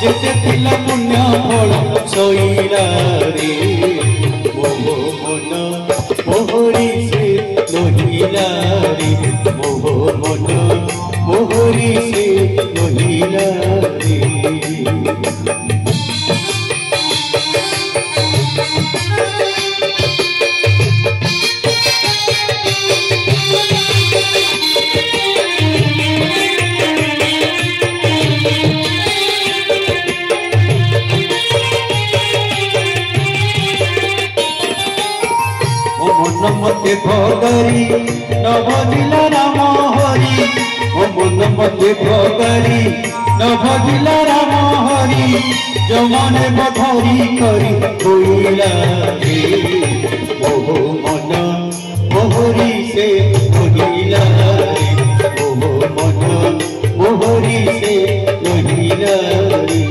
जेते थिला पुण्य फल सईला रे मोह मन मोहरी से लोहिला रे मोह मन मोहरी से लोहिला रे मते भगरी न भजिला राम हरि मन मते भगरी न भजिला राम हरि जमाने बधरी करी होइला रे मोह मन मोहरी से लोहिला रे मोह मन मोहरी से लोहिला रे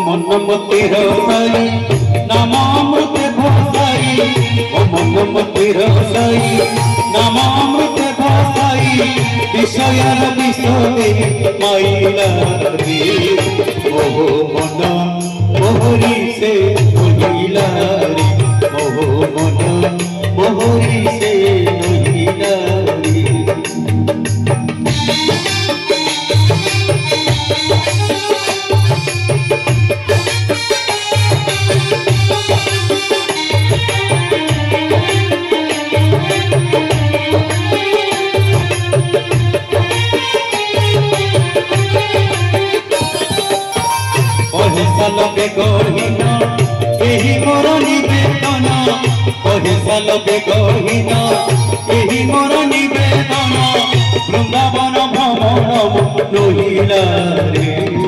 मन मते रसाई नामामृत भासाई मन मते रसाई नामामृत भासाई विषयर विषय माइला रे मोह मन मोहरी से लोहिला रे मोह मन मोहरी से लोहिला रे साल बेगहीन एही मोर निवेदन कहे साल बेगहीन एही मोर निवेदन वृंदावन भ्रमण लोहिला रे।